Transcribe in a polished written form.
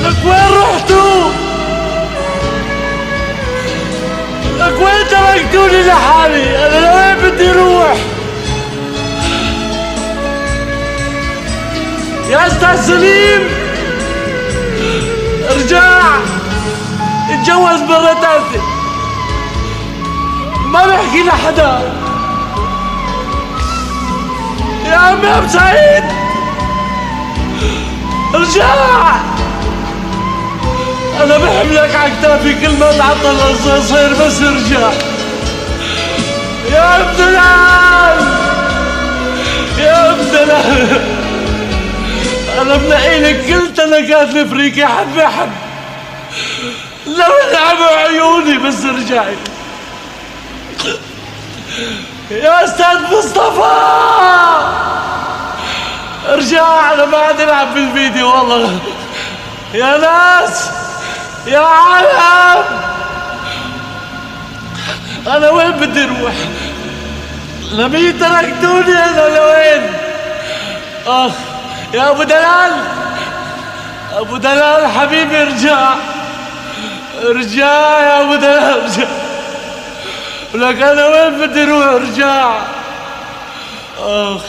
لك وين رحتوا؟ لك وين تركتوني لحالي؟ انا لوين بدي اروح؟ يا استاذ سليم ارجع اتجوز مرة ثالثة، ما بحكي لحدا. يا عمي ابو سعيد ارجع، انا بحملك على كتافي كل ما تعطل الصيصير، بس ارجع يا ابن دلال، يا ابن دلال. انا بنقيلك كل تنكات الفريك يا حب يا حب، لو لعبوا عيوني، بس ارجعي يا استاذ مصطفى، ارجع. انا ما عاد العب بالفيديو والله. يا ناس يا عالم، انا وين بدي اروح؟ لمين تركتوني؟ انا لوين؟ اخ يا ابو دلال، ابو دلال حبيبي ارجع، ارجع يا ابو دلال ارجع. لك انا وين بدي اروح؟ ارجع. اخ